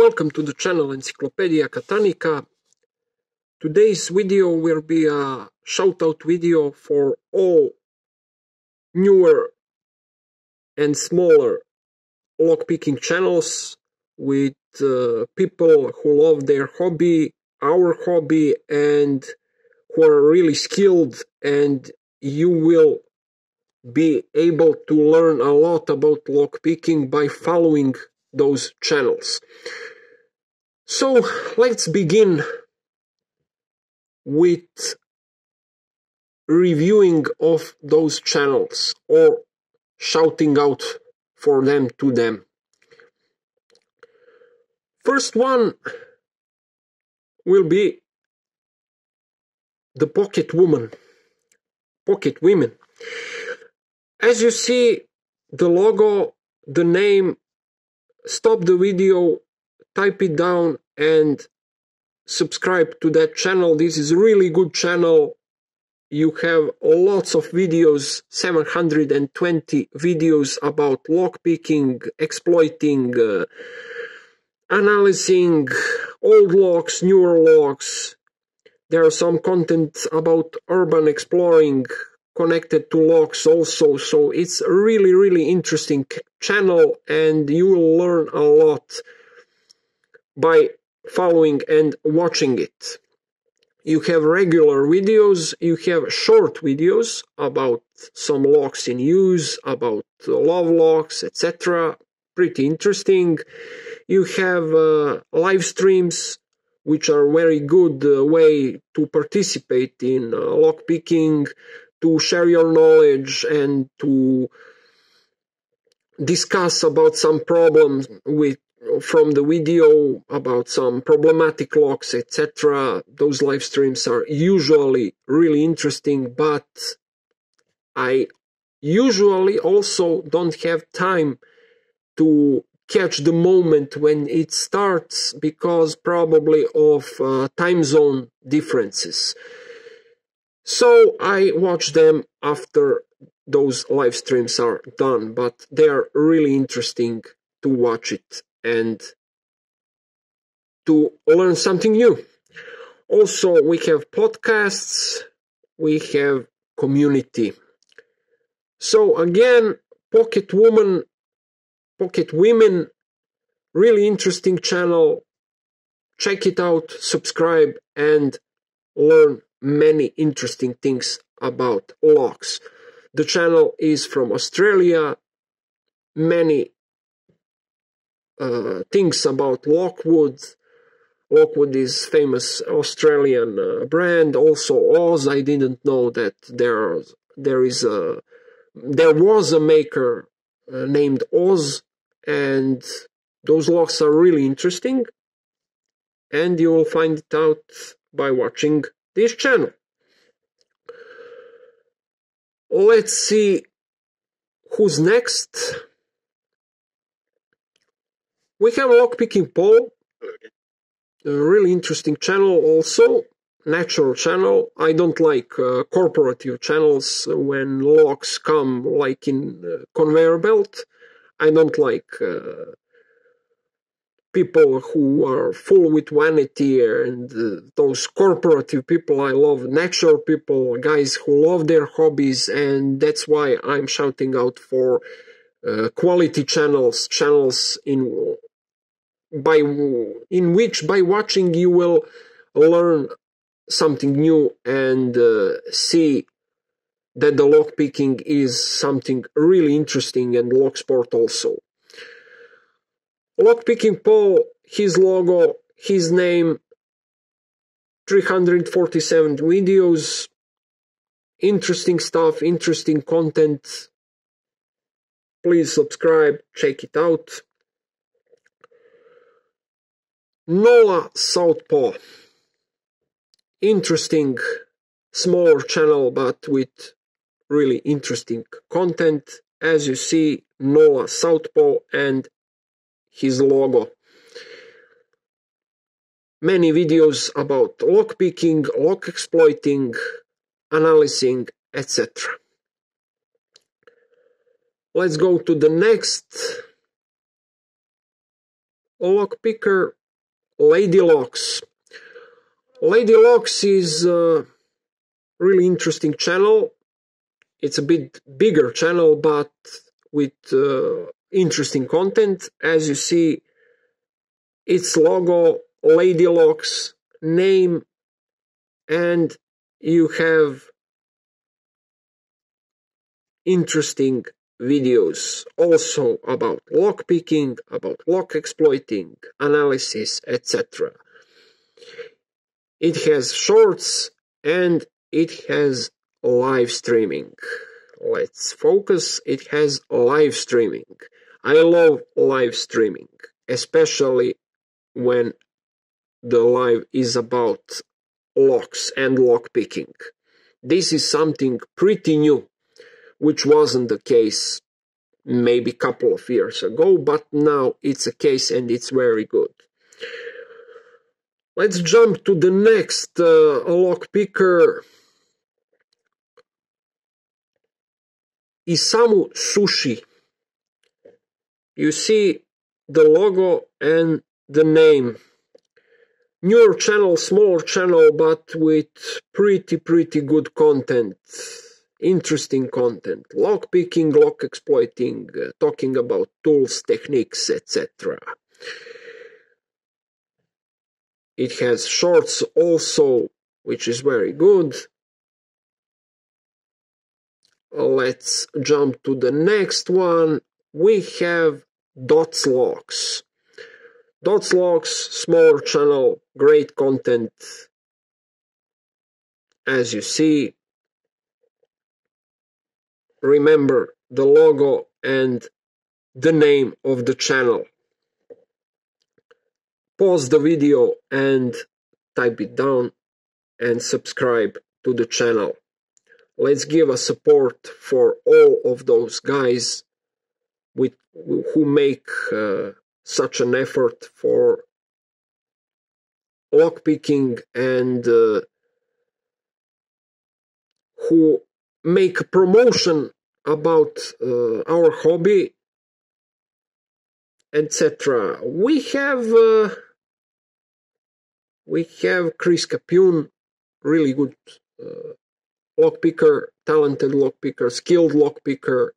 Welcome to the channel Encyclopedia Katanika. Today's video will be a shout-out video for all newer and smaller lockpicking channels with people who love their hobby, our hobby, and who are really skilled, and you will be able to learn a lot about lockpicking by following those channels. So let's begin with reviewing of those channels or shouting out for them to them. First one will be the Pocket Women. As you see, the logo, the name, stop the video, type it down and subscribe to that channel. This is a really good channel. You have lots of videos, 720 videos about lockpicking, exploiting, analyzing old locks, newer locks. There are some content about urban exploring connected to locks also, so it's a really interesting channel and you will learn a lot by following and watching it. You have regular videos, you have short videos about some locks in use, about love locks, etc. Pretty interesting. You have live streams, which are a very good way to participate in lockpicking, to share your knowledge and to discuss about some problems from the video, about some problematic locks, etc. Those live streams are usually really interesting, but I usually also don't have time to catch the moment when it starts because probably of time zone differences. So I watch them after those live streams are done, but they are really interesting to watch it and to learn something new. Also, we have podcasts, we have community. So again, Pocket Women, really interesting channel. Check it out, subscribe, and learn many interesting things about locks. The channel is from Australia. Many things about Lockwood. Lockwood is famous Australian brand. Also Oz. I didn't know that there was a maker named Oz, and those locks are really interesting. And you will find it out by watching this channel. Let's see who's next. We have Lockpicking Paul, a really interesting channel also, natural channel. I don't like corporative channels when locks come like in conveyor belt. I don't like people who are full with vanity and those corporative people. I love natural people, guys who love their hobbies, and that's why I'm shouting out for quality channels in which by watching you will learn something new and see that the lockpicking is something really interesting, and locksport also. Lockpicking Paul, his logo, his name, 347 videos, interesting stuff, interesting content. Please subscribe, check it out. Nola Southpaw, interesting, smaller channel, but with really interesting content. As you see, Nola Southpaw and his logo. Many videos about lockpicking, lock exploiting, analyzing, etc. Let's go to the next lockpicker, Lady Locks. Lady Locks is a really interesting channel. It's a bit bigger channel, but with interesting content. As you see, its logo, Lady Locks, name, and you have interesting videos also about lockpicking, about lock exploiting, analysis, etc. It has shorts and it has live streaming. Let's focus. It has live streaming. I love live streaming, especially when the live is about locks and lockpicking. This is something pretty new, which wasn't the case maybe a couple of years ago, but now it's a case and it's very good. Let's jump to the next lockpicker, Isamu Sushi. You see the logo and the name. Newer channel, smaller channel, but with pretty good content. Interesting content. Lockpicking, lock exploiting, talking about tools, techniques, etc. It has shorts also, which is very good. Let's jump to the next one. We have Dots Locks. Dots Locks, smaller channel, great content. As you see, remember the logo and the name of the channel. Pause the video and type it down and subscribe to the channel. Let's give a support for all of those guys who make such an effort for lockpicking and who make a promotion about our hobby, etc. We have Chris Capion, really good lockpicker, talented lockpicker, skilled lockpicker.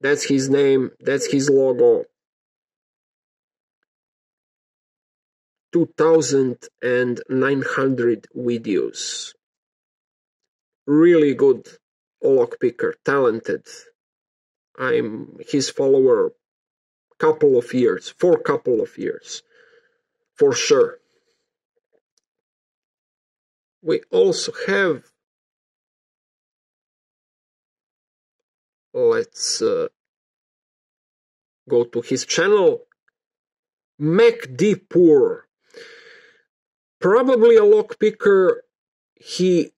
That's his name, that's his logo. 2,900 videos. Really good lockpicker, talented. I'm his follower for couple of years, for sure. We also have, let's go to his channel, MacDpoor. Probably a lockpicker. He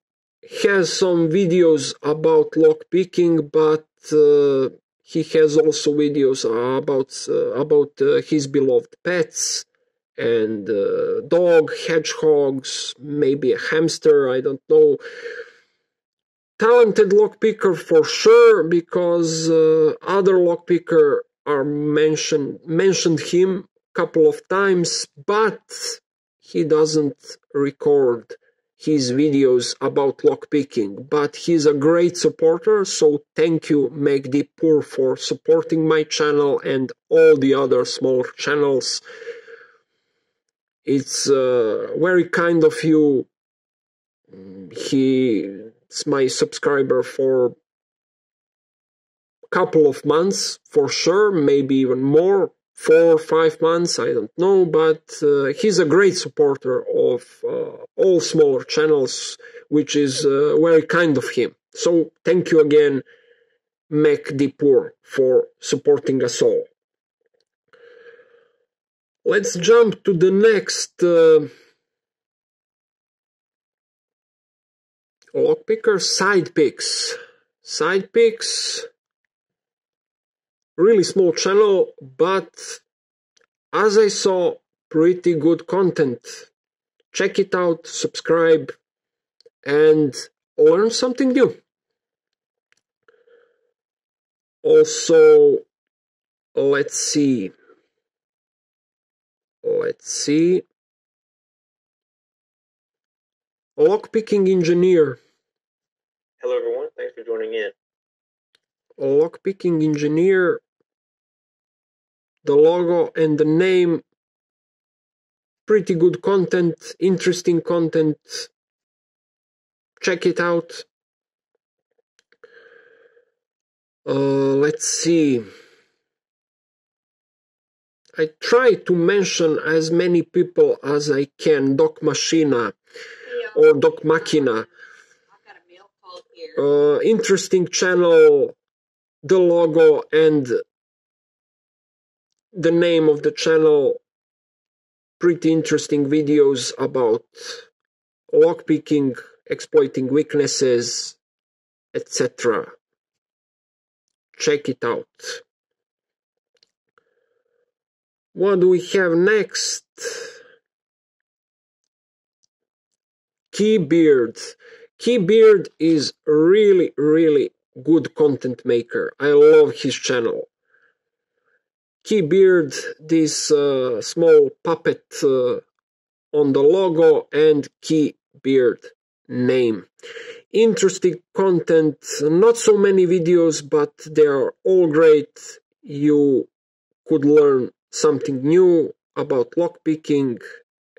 has some videos about lockpicking, but he has also videos about his beloved pets and dog, hedgehogs, maybe a hamster, I don't know. Talented lockpicker for sure, because other lockpicker are mentioned him a couple of times, but he doesn't record his videos about lockpicking. But he's a great supporter, so thank you, MacDpoor, for supporting my channel and all the other smaller channels. It's very kind of you. He's my subscriber for a couple of months, for sure, maybe even more, 4 or 5 months, I don't know, but he's a great supporter of all smaller channels, which is very kind of him. So thank you again, MacDpoor, for supporting us all. Let's jump to the next lockpicker, Sidepicks. Sidepicks, really small channel, but as I saw, pretty good content. Check it out, subscribe, and learn something new. Also, let's see, Let's see. Lockpicking engineer. Hello everyone, thanks for joining in. Lockpicking engineer. The logo and the name. Pretty good content, interesting content. Check it out. Let's see. I try to mention as many people as I can. Doc Machina or Doc Machina. Interesting channel. The logo and the name of the channel. Pretty interesting videos about lockpicking, exploiting weaknesses, etc. Check it out. What do we have next? Keybeard. Keybeard is really, really good content maker. I love his channel. Keybeard, this small puppet on the logo, and Keybeard name. Interesting content, not so many videos, but they are all great. You could learn something new about lockpicking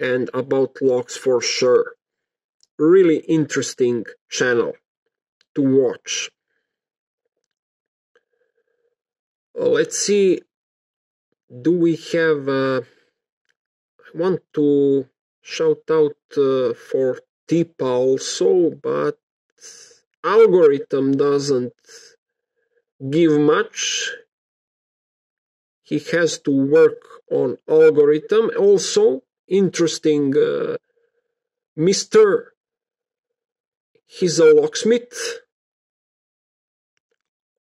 and about locks for sure. Really interesting channel to watch. Let's see, do we have I want to shout out for tip also, but algorithm doesn't give much. He has to work on algorithm. Also interesting Mr. He's a locksmith.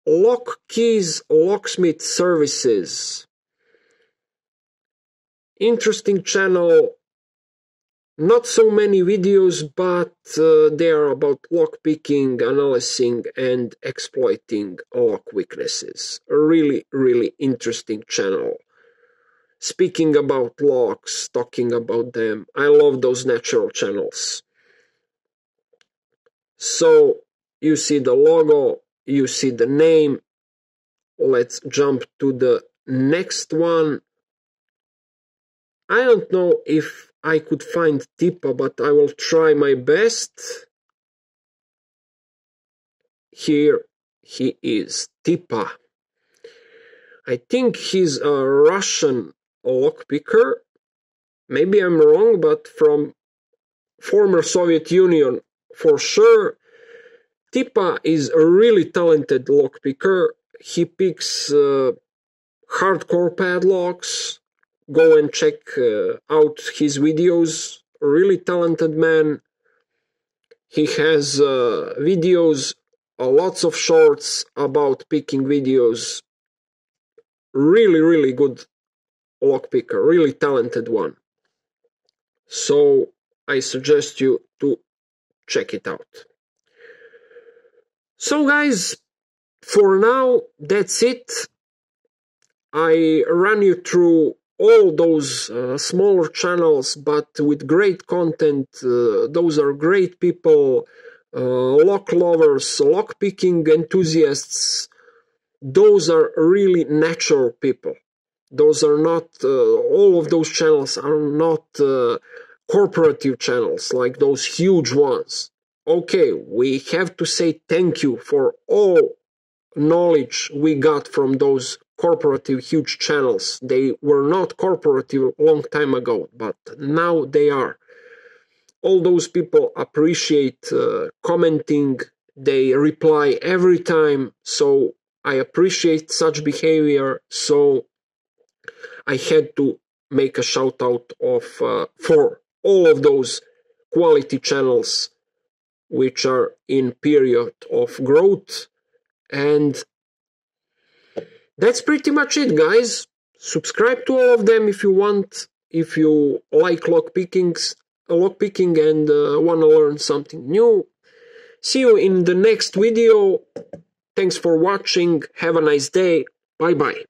Lock Keys Locksmith Services. Interesting channel. Not so many videos, but they are about lockpicking, analyzing, and exploiting lock weaknesses. A really, really interesting channel. Speaking about locks, talking about them. I love those natural channels. So, you see the logo, you see the name. Let's jump to the next one. I don't know if I could find Tipa, but I will try my best. Here he is, Tipa. I think he's a Russian lockpicker. Maybe I'm wrong, but from former Soviet Union for sure. Tipa is a really talented lockpicker. He picks hardcore padlocks. Go and check out his videos. Really talented man. He has videos, lots of shorts about picking videos. Really, really good lockpicker. Really talented one. So I suggest you to check it out. So guys, for now, that's it. I ran you through all those smaller channels, but with great content. Those are great people, lock lovers, lockpicking enthusiasts. Those are really natural people. Those are not, all of those channels are not corporative channels like those huge ones. Okay, we have to say thank you for all knowledge we got from those corporative huge channels. They were not corporative a long time ago, but now they are. All those people appreciate commenting. They reply every time, so I appreciate such behavior. So I had to make a shout out of for all of those quality channels which are in period of growth. And that's pretty much it, guys. Subscribe to all of them if you want, if you like lockpicking and want to learn something new. See you in the next video. Thanks for watching. Have a nice day. Bye bye.